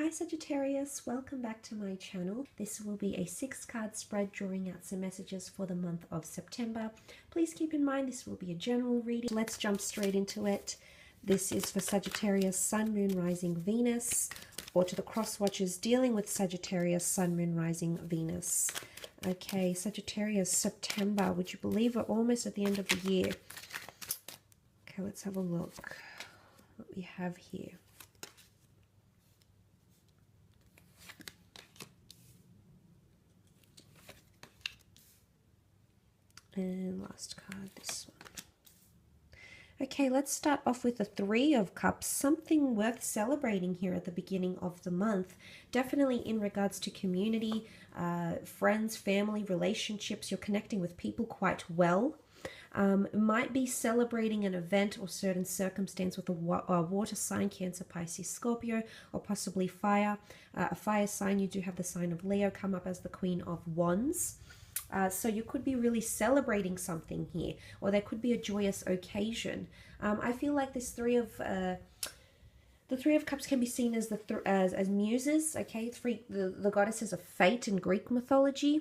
Hi Sagittarius, welcome back to my channel. This will be a 6-card spread drawing out some messages for the month of September. Please keep in mind this will be a general reading. Let's jump straight into it. This is for Sagittarius, Sun, Moon, Rising, Venus, or to the cross watchers dealing with Sagittarius, Sun, Moon, Rising, Venus. Okay, Sagittarius, September. Would you believe we're almost at the end of the year? Okay, let's have a look what we have here. And last card, this one. Okay, let's start off with the Three of Cups. Something worth celebrating here at the beginning of the month. Definitely in regards to community, friends, family, relationships. You're connecting with people quite well. Might be celebrating an event or certain circumstance with a water sign, Cancer, Pisces, Scorpio, or possibly fire. A fire sign, you do have the sign of Leo come up as the Queen of Wands. So you could be really celebrating something here, or there could be a joyous occasion. I feel like this the Three of Cups can be seen as as muses. Okay, the goddesses of fate in Greek mythology.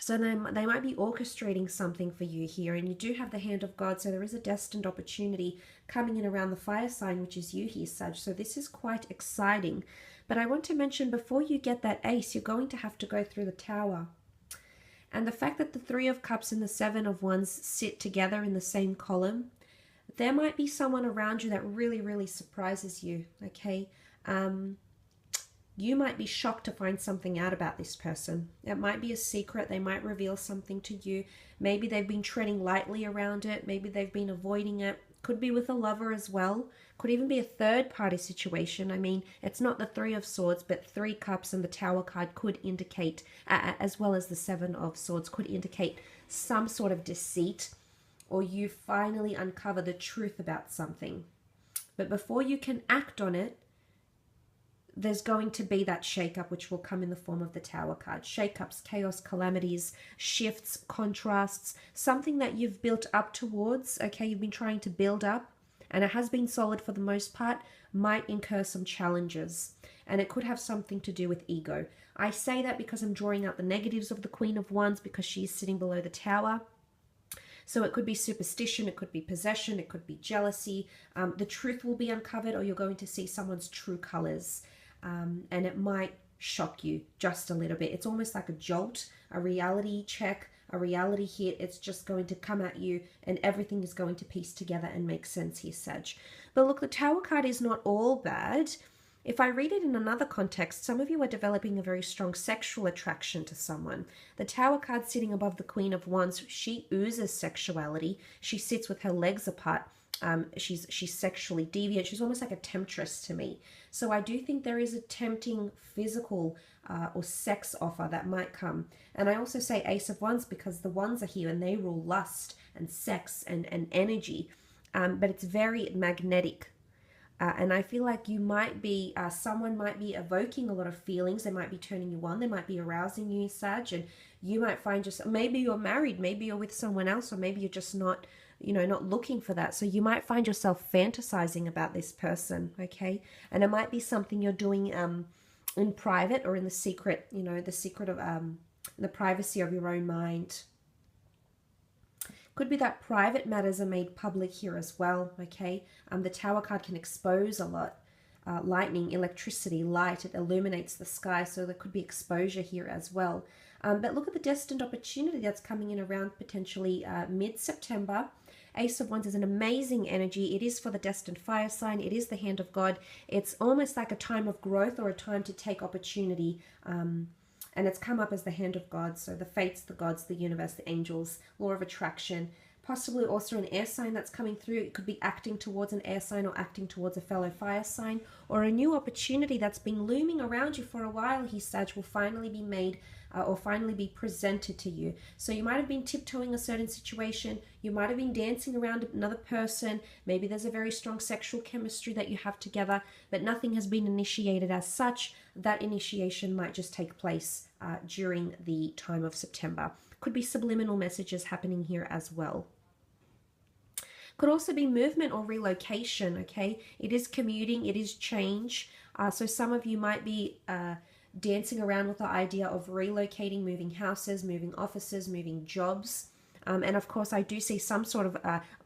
So they might be orchestrating something for you here, and you do have the hand of God. So there is a destined opportunity coming in around the fire sign, which is you here, Sag. So this is quite exciting. But I want to mention, before you get that ace, you're going to have to go through the Tower. And the fact that the Three of Cups and the Seven of Wands sit together in the same column, there might be someone around you that really, really surprises you, okay? You might be shocked to find something out about this person. It might be a secret. They might reveal something to you. Maybe they've been treading lightly around it. Maybe they've been avoiding it. Could be with a lover as well. Could even be a third-party situation. I mean, it's not the Three of Swords, but Three Cups and the Tower card could indicate, as well as the Seven of Swords, could indicate some sort of deceit, or you finally uncover the truth about something. But before you can act on it, there's going to be that shake-up, which will come in the form of the Tower card. Shake-ups, chaos, calamities, shifts, contrasts, something that you've built up towards, okay, you've been trying to build up, and it has been solid for the most part, might incur some challenges. And it could have something to do with ego. I say that because I'm drawing out the negatives of the Queen of Wands, because she's sitting below the Tower. So it could be superstition, it could be possession, it could be jealousy. The truth will be uncovered, or you're going to see someone's true colors. And it might shock you just a little bit. It's almost like a jolt, a reality check, a reality hit. It's just going to come at you, and everything is going to piece together and make sense here, Sag. But look, the Tower card is not all bad. If I read it in another context, some of you are developing a very strong sexual attraction to someone. The Tower card sitting above the Queen of Wands, she oozes sexuality. She sits with her legs apart. She's sexually deviant. She's almost like a temptress to me. So I do think there is a tempting physical or sex offer that might come. And I also say Ace of Wands because the Wands are here and they rule lust and sex and energy. But it's very magnetic. And I feel like you might be, someone might be evoking a lot of feelings. They might be turning you on. They might be arousing you, Sag. And you might find yourself, maybe you're married, maybe you're with someone else, or maybe you're just not, not looking for that. So you might find yourself fantasizing about this person, okay? And it might be something you're doing in private or in the secret, the secret of the privacy of your own mind. Could be that private matters are made public here as well, okay? The Tower card can expose a lot. Lightning, electricity, light, it illuminates the sky, so there could be exposure here as well. But look at the destined opportunity that's coming in around potentially mid-September. Ace of Wands is an amazing energy. It is for the destined fire sign. It is the hand of God. It's almost like a time of growth or a time to take opportunity. And it's come up as the hand of God. So the fates, the gods, the universe, the angels, law of attraction. Possibly also an air sign that's coming through. It could be acting towards an air sign or acting towards a fellow fire sign. Or a new opportunity that's been looming around you for a while, he Sag, will finally be made or finally be presented to you. So you might have been tiptoeing a certain situation. You might have been dancing around another person. Maybe there's a very strong sexual chemistry that you have together, but nothing has been initiated as such. That initiation might just take place during the time of September. Could be subliminal messages happening here as well. Could also be movement or relocation, okay? It is commuting, it is change. So some of you might be dancing around with the idea of relocating, moving houses, moving offices, moving jobs. And of course, I do see some sort of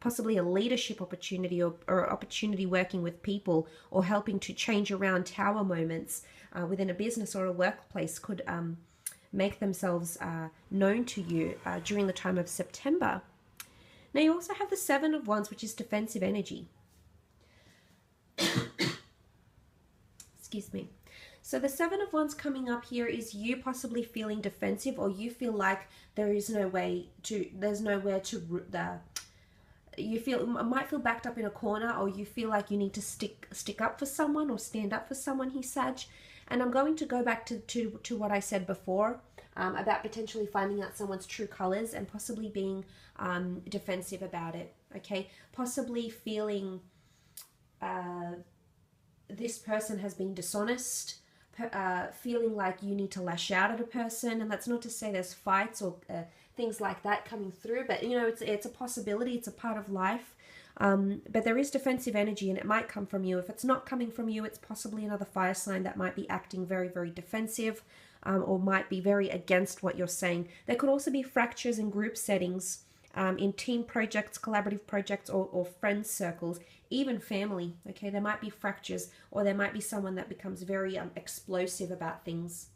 possibly a leadership opportunity or opportunity working with people or helping to change around tower moments within a business or a workplace could make themselves known to you during the time of September. Now, you also have the Seven of Wands, which is defensive energy. Excuse me. So the Seven of Wands coming up here is you possibly feeling defensive, or you feel like there's nowhere to, you might feel backed up in a corner, or you feel like you need to stick up for someone or stand up for someone here, Sag. And I'm going to go back to what I said before about potentially finding out someone's true colors and possibly being defensive about it, okay? Possibly feeling this person has been dishonest, feeling like you need to lash out at a person. And that's not to say there's fights or things like that coming through, but you know, it's a possibility, it's a part of life. But there is defensive energy, and it might come from you. If it's not coming from you, it's possibly another fire sign that might be acting very, very defensive, or might be very against what you're saying. There could also be fractures in group settings, in team projects, collaborative projects, or friends circles, even family. Okay, there might be fractures, or there might be someone that becomes very explosive about things.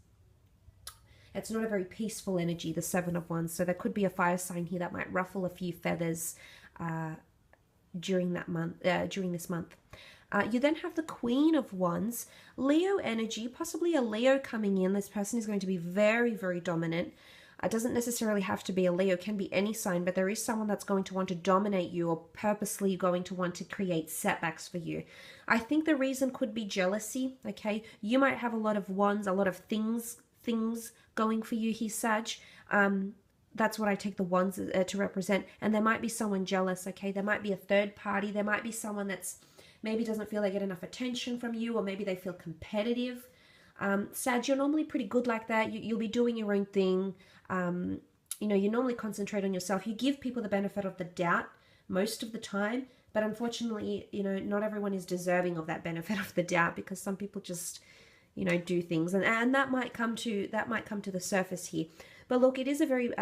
It's not a very peaceful energy, the Seven of Wands. So there could be a fire sign here that might ruffle a few feathers during this month. You then have the Queen of Wands, Leo energy, possibly a Leo coming in. This person is going to be very, very dominant. It doesn't necessarily have to be a Leo, it can be any sign, but there is someone that's going to want to dominate you, or purposely going to want to create setbacks for you. I think the reason could be jealousy, okay? You might have a lot of wands, a lot of things going for you here, Sag. That's what I take the wands to represent. And there might be someone jealous, okay? There might be a third party. There might be someone that's maybe doesn't feel they get enough attention from you, or maybe they feel competitive. Sag, you're normally pretty good like that. You'll be doing your own thing. You know, you normally concentrate on yourself. You give people the benefit of the doubt most of the time, but unfortunately, you know, not everyone is deserving of that benefit of the doubt, because some people just, you know, do things, and that might come to the surface here. But look, it is a very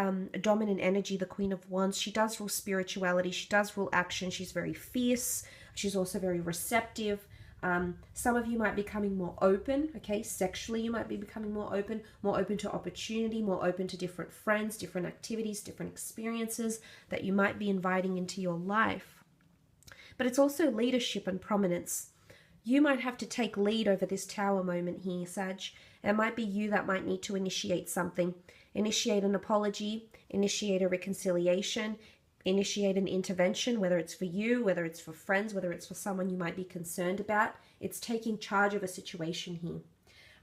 dominant energy, the Queen of Wands. She does rule spirituality. She does rule action. She's very fierce. She's also very receptive. Some of you might be becoming more open, okay? Sexually, you might be becoming more open to opportunity, more open to different friends, different activities, different experiences that you might be inviting into your life. But it's also leadership and prominence. You might have to take lead over this tower moment here, Sag. It might be you that might need to initiate something. Initiate an apology, initiate a reconciliation, initiate an intervention, whether it's for you, whether it's for friends, whether it's for someone you might be concerned about. It's taking charge of a situation here.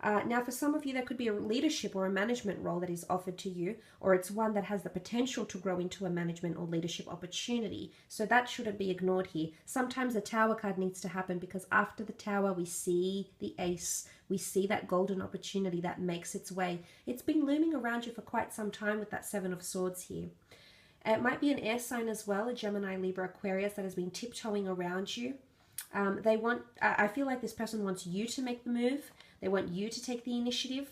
Now, for some of you, there could be a leadership or a management role that is offered to you, or it's one that has the potential to grow into a management or leadership opportunity. So that shouldn't be ignored here. Sometimes the Tower card needs to happen, because after the Tower, we see the Ace. We see that golden opportunity that makes its way. It's been looming around you for quite some time with that Seven of Swords here. It might be an air sign as well, a Gemini, Libra, Aquarius, that has been tiptoeing around you. I feel like this person wants you to make the move. They want you to take the initiative.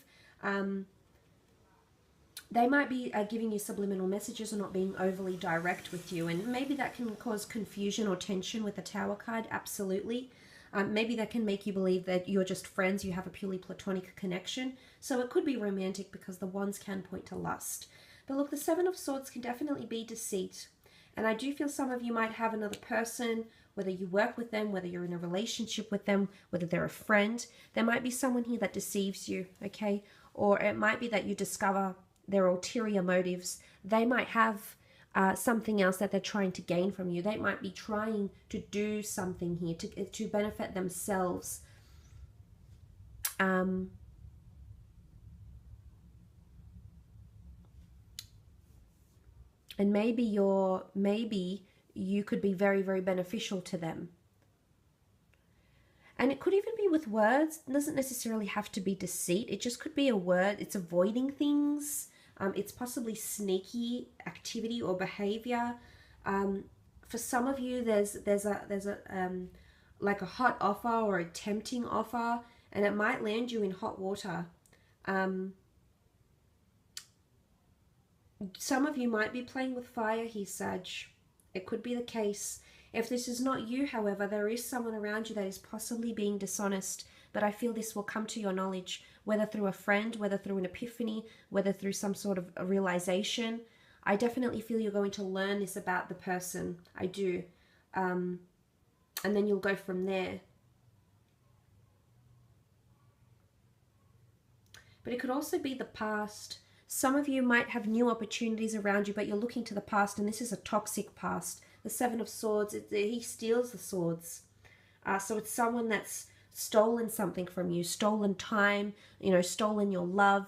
They might be giving you subliminal messages or not being overly direct with you. And maybe that can cause confusion or tension with the Tower card, absolutely. Maybe that can make you believe that you're just friends, you have a purely platonic connection. So it could be romantic, because the wands can point to lust. But look, the Seven of Swords can definitely be deceit. And I do feel some of you might have another person, whether you work with them, whether you're in a relationship with them, whether they're a friend. There might be someone here that deceives you, okay? Or it might be that you discover their ulterior motives. They might have something else that they're trying to gain from you. They might be trying to do something here to benefit themselves. And maybe you could be very, very beneficial to them. And it could even be with words. It doesn't necessarily have to be deceit. It just could be a word. It's avoiding things. It's possibly sneaky activity or behavior. For some of you, there's a like a hot offer or a tempting offer, and it might land you in hot water. Some of you might be playing with fire here, Sag. It could be the case. If this is not you, however, there is someone around you that is possibly being dishonest, but I feel this will come to your knowledge, whether through a friend, whether through an epiphany, whether through some sort of a realization. I definitely feel you're going to learn this about the person. I do. And then you'll go from there. But it could also be the past. Some of you might have new opportunities around you, but you're looking to the past, and this is a toxic past. The Seven of Swords, he steals the swords. So it's someone that's stolen something from you, stolen time, you know, stolen your love.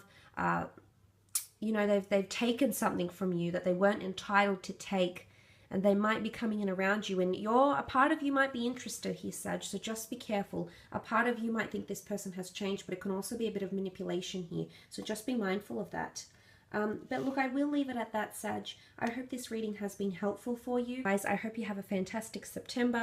You know, they've taken something from you that they weren't entitled to take, and they might be coming in around you, and a part of you might be interested here, Sag, so just be careful. A part of you might think this person has changed, but it can also be a bit of manipulation here, so just be mindful of that. But look, I will leave it at that, Sag. I hope this reading has been helpful for you. Guys, I hope you have a fantastic September.